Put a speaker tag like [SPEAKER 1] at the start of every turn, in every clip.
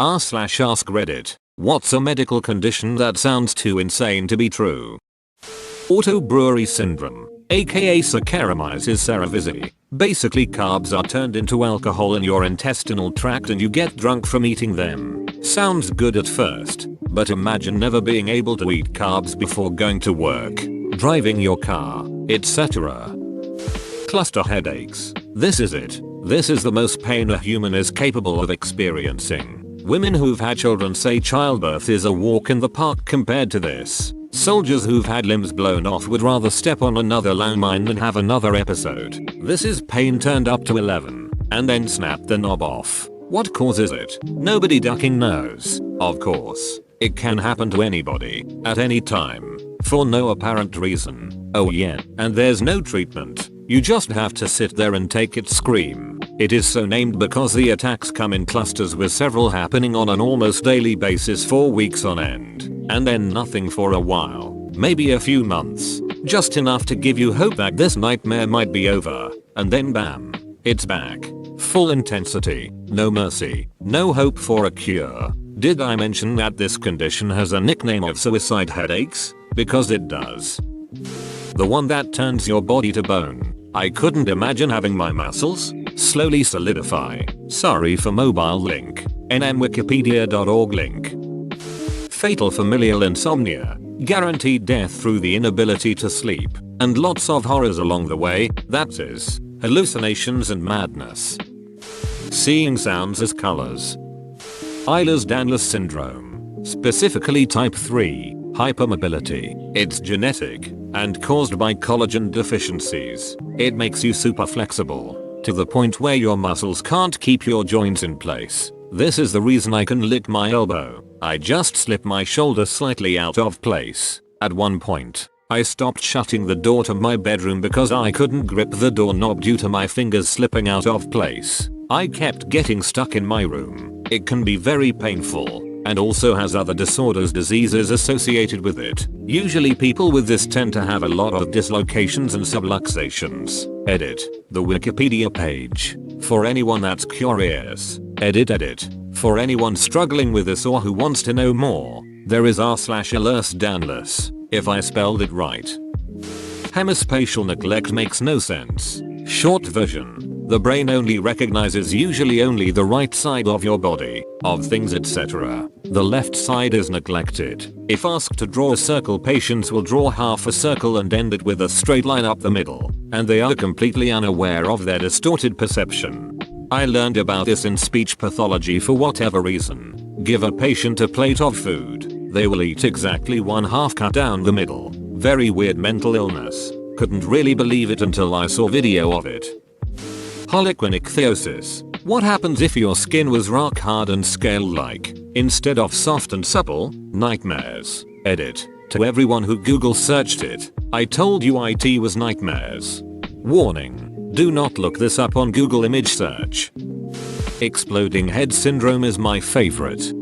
[SPEAKER 1] r/AskReddit. What's a medical condition that sounds too insane to be true? Autobrewery syndrome, aka Saccharomyces cerevisiae. Basically carbs are turned into alcohol in your intestinal tract and you get drunk from eating them. Sounds good at first, but imagine never being able to eat carbs before going to work, driving your car, etc. Cluster headaches. This is it. This is the most pain a human is capable of experiencing. Women who've had children say childbirth is a walk in the park compared to this. Soldiers who've had limbs blown off would rather step on another landmine than have another episode. This is pain turned up to 11, and then snap the knob off. What causes it? Nobody ducking knows. Of course, it can happen to anybody, at any time, for no apparent reason. Oh yeah, and there's no treatment. You just have to sit there and take it scream. It is so named because the attacks come in clusters with several happening on an almost daily basis for weeks on end. And then nothing for a while. Maybe a few months. Just enough to give you hope that this nightmare might be over. And then bam, it's back. Full intensity, no mercy, no hope for a cure. Did I mention that this condition has a nickname of suicide headaches? Because it does. The one that turns your body to bone. I couldn't imagine having my muscles slowly solidify. Sorry for mobile link. nmwikipedia.org link. Fatal familial insomnia. Guaranteed death through the inability to sleep. And lots of horrors along the way, that is, hallucinations and madness. Seeing sounds as colors. Ehlers-Danlos syndrome. Specifically type 3, hypermobility. It's genetic and caused by collagen deficiencies. It makes you super flexible, to the point where your muscles can't keep your joints in place. This is the reason I can lick my elbow. I just slip my shoulder slightly out of place. At one point, I stopped shutting the door to my bedroom because I couldn't grip the doorknob due to my fingers slipping out of place. I kept getting stuck in my room. It can be very painful, and also has other diseases associated with it. Usually people with this tend to have a lot of dislocations and subluxations. Edit. The Wikipedia page. For anyone that's curious. Edit. For anyone struggling with this or who wants to know more, there is r/Ehlers-Danlos, if I spelled it right. Hemispatial neglect makes no sense. Short version. The brain only recognizes usually only the right side of your body, of things etc. The left side is neglected. If asked to draw a circle, patients will draw half a circle and end it with a straight line up the middle, and they are completely unaware of their distorted perception. I learned about this in speech pathology for whatever reason. Give a patient a plate of food. They will eat exactly one half cut down the middle. Very weird mental illness. Couldn't really believe it until I saw video of it. Harlequinichthyosis. What happens if your skin was rock hard and scale-like, instead of soft and supple? Nightmares. Edit. To everyone who Google searched it, I told you IT was nightmares. Warning. Do not look this up on Google image search. Exploding head syndrome is my favorite.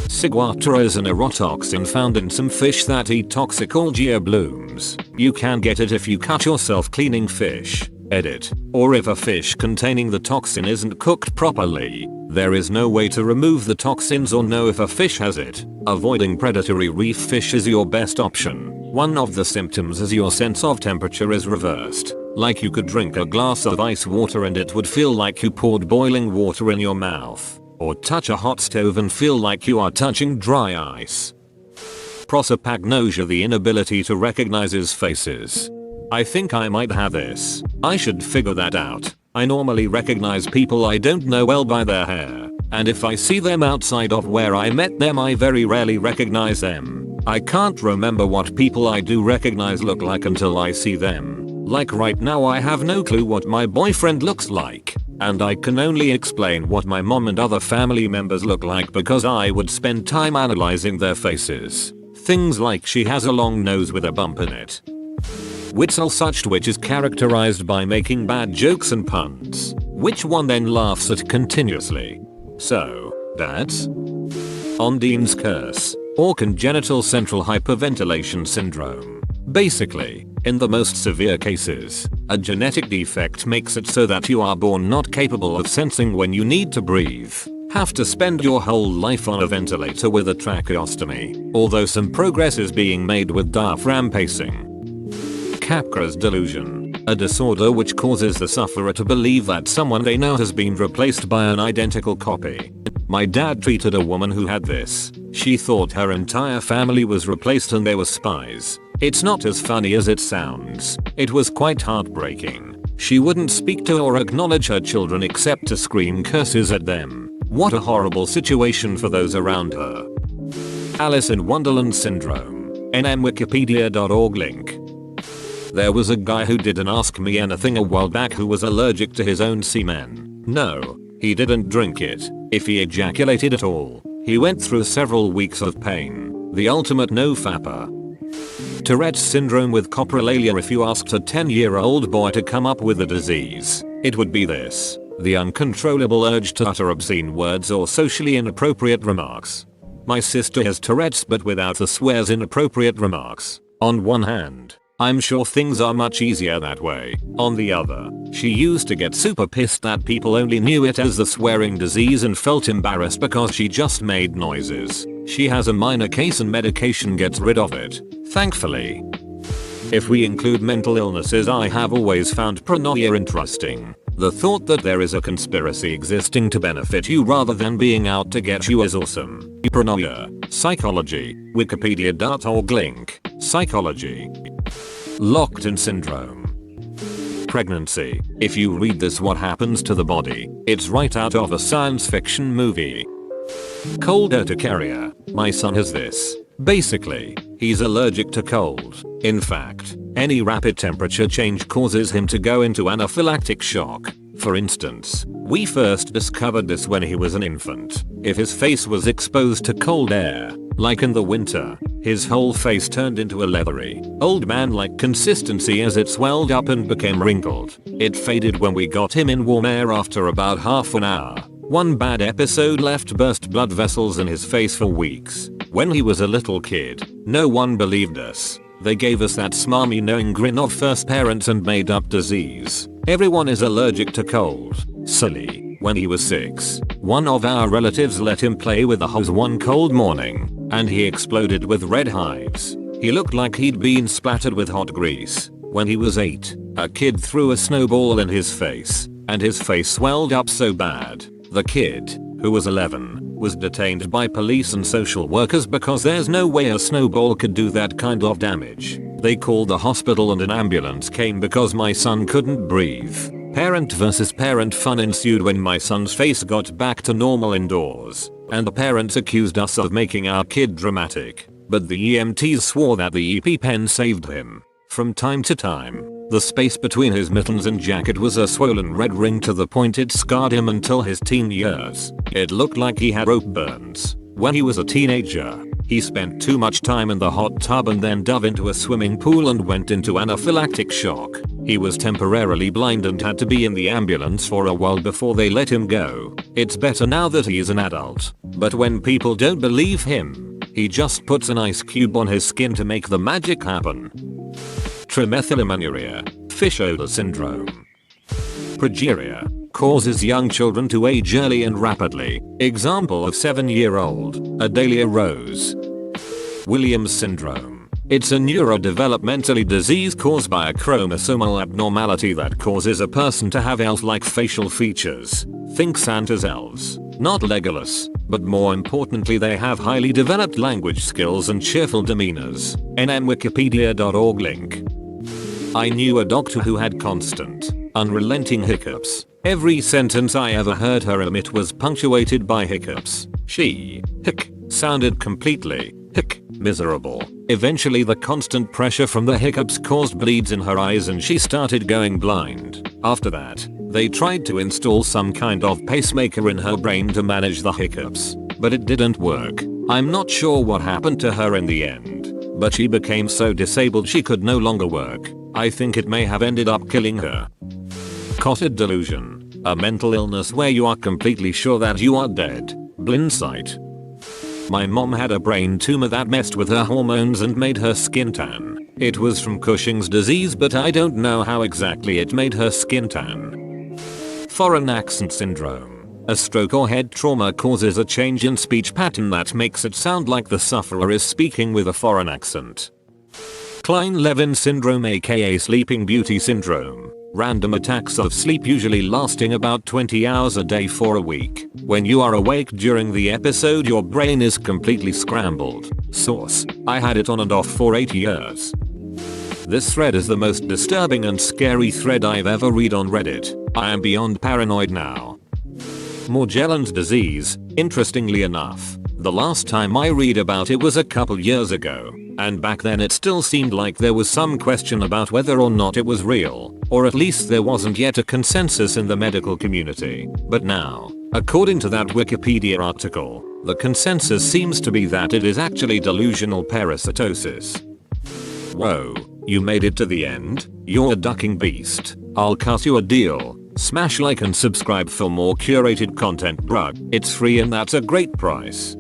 [SPEAKER 1] Ciguatera is an erotoxin found in some fish that eat toxic algae blooms. You can get it if you cut yourself cleaning fish. Edit. Or if a fish containing the toxin isn't cooked properly. There is no way to remove the toxins or know if a fish has it. Avoiding predatory reef fish is your best option. One of the symptoms is your sense of temperature is reversed. Like you could drink a glass of ice water and it would feel like you poured boiling water in your mouth. Or touch a hot stove and feel like you are touching dry ice. Prosopagnosia, the inability to recognize his faces. I think I might have this. I should figure that out. I normally recognize people I don't know well by their hair. And if I see them outside of where I met them, I very rarely recognize them. I can't remember what people I do recognize look like until I see them. Like right now I have no clue what my boyfriend looks like. And I can only explain what my mom and other family members look like because I would spend time analyzing their faces. Things like she has a long nose with a bump in it. Witzel such which is characterized by making bad jokes and puns, which one then laughs at continuously. So, that's Ondine's curse, or congenital central hyperventilation syndrome. Basically, in the most severe cases, a genetic defect makes it so that you are born not capable of sensing when you need to breathe. have to spend your whole life on a ventilator with a tracheostomy, although some progress is being made with diaphragm pacing. Capgras delusion, a disorder which causes the sufferer to believe that someone they know has been replaced by an identical copy. My dad treated a woman who had this. She thought her entire family was replaced and they were spies. It's not as funny as it sounds. It was quite heartbreaking. She wouldn't speak to or acknowledge her children except to scream curses at them. What a horrible situation for those around her. Alice in Wonderland Syndrome. nmwikipedia.org link. There was a guy who didn't ask me anything a while back who was allergic to his own semen. No, he didn't drink it. If he ejaculated at all, he went through several weeks of pain. The ultimate no-fapper. Tourette Syndrome with Coprolalia. If you asked a 10-year-old boy to come up with a disease, it would be this: the uncontrollable urge to utter obscene words or socially inappropriate remarks. My sister has Tourette's but without the swears inappropriate remarks. On one hand, I'm sure things are much easier that way. On the other, she used to get super pissed that people only knew it as the swearing disease and felt embarrassed because she just made noises. She has a minor case and medication gets rid of it, thankfully. If we include mental illnesses, I have always found paranoia interesting. The thought that there is a conspiracy existing to benefit you rather than being out to get you is awesome. Paranoia. Psychology. Wikipedia.org link. Psychology. Locked-in syndrome. Pregnancy. If you read this, what happens to the body? It's right out of a science fiction movie. Cold urticaria. My son has this. Basically, he's allergic to cold. In fact, any rapid temperature change causes him to go into anaphylactic shock. For instance, we first discovered this when he was an infant. If his face was exposed to cold air, like in the winter, his whole face turned into a leathery, old man-like consistency as it swelled up and became wrinkled. It faded when we got him in warm air after about half an hour. One bad episode left burst blood vessels in his face for weeks. When he was a little kid, no one believed us. They gave us that smarmy knowing grin of first parents and made up disease. Everyone is allergic to cold. Silly. When he was 6, one of our relatives let him play with a hose one cold morning, and he exploded with red hives. He looked like he'd been splattered with hot grease. When he was 8, a kid threw a snowball in his face, and his face swelled up so bad. The kid, who was 11, was detained by police and social workers because there's no way a snowball could do that kind of damage. They called the hospital and an ambulance came because my son couldn't breathe. Parent versus parent fun ensued when my son's face got back to normal indoors, and the parents accused us of making our kid dramatic. But the EMTs swore that the EpiPen saved him. From time to time, the space between his mittens and jacket was a swollen red ring to the point it scarred him until his teen years. It looked like he had rope burns. When he was a teenager, he spent too much time in the hot tub and then dove into a swimming pool and went into anaphylactic shock. He was temporarily blind and had to be in the ambulance for a while before they let him go. It's better now that he is an adult. But when people don't believe him, he just puts an ice cube on his skin to make the magic happen. Trimethylamminuria. Fish odor syndrome. Progeria. Causes young children to age early and rapidly. Example of 7-year-old Adelia Rose. Williams syndrome. It's a neurodevelopmental disease caused by a chromosomal abnormality that causes a person to have elf-like facial features. Think Santa's elves. Not Legolas, but more importantly they have highly developed language skills and cheerful demeanors. nmwikipedia.org link. I knew a doctor who had constant, unrelenting hiccups. Every sentence I ever heard her emit was punctuated by hiccups. She, hic, sounded completely, hic, miserable. Eventually the constant pressure from the hiccups caused bleeds in her eyes and she started going blind. After that, they tried to install some kind of pacemaker in her brain to manage the hiccups, but it didn't work. I'm not sure what happened to her in the end, but she became so disabled she could no longer work. I think it may have ended up killing her. Cotard delusion. A mental illness where you are completely sure that you are dead. Blind sight. My mom had a brain tumor that messed with her hormones and made her skin tan. It was from Cushing's disease, but I don't know how exactly it made her skin tan. Foreign accent syndrome. A stroke or head trauma causes a change in speech pattern that makes it sound like the sufferer is speaking with a foreign accent. Kleine-Levin syndrome, aka Sleeping Beauty syndrome. Random attacks of sleep usually lasting about 20 hours a day for a week. When you are awake during the episode, your brain is completely scrambled. Source: I had it on and off for 8 years. This thread is the most disturbing and scary thread I've ever read on Reddit. I am beyond paranoid now. Morgellons disease. Interestingly enough, the last time I read about it was a couple years ago, and back then it still seemed like there was some question about whether or not it was real, or at least there wasn't yet a consensus in the medical community. But now, according to that Wikipedia article, the consensus seems to be that it is actually delusional parasitosis. Whoa, you made it to the end? You're a ducking beast. I'll cut you a deal. Smash like and subscribe for more curated content, bruh. It's free and that's a great price.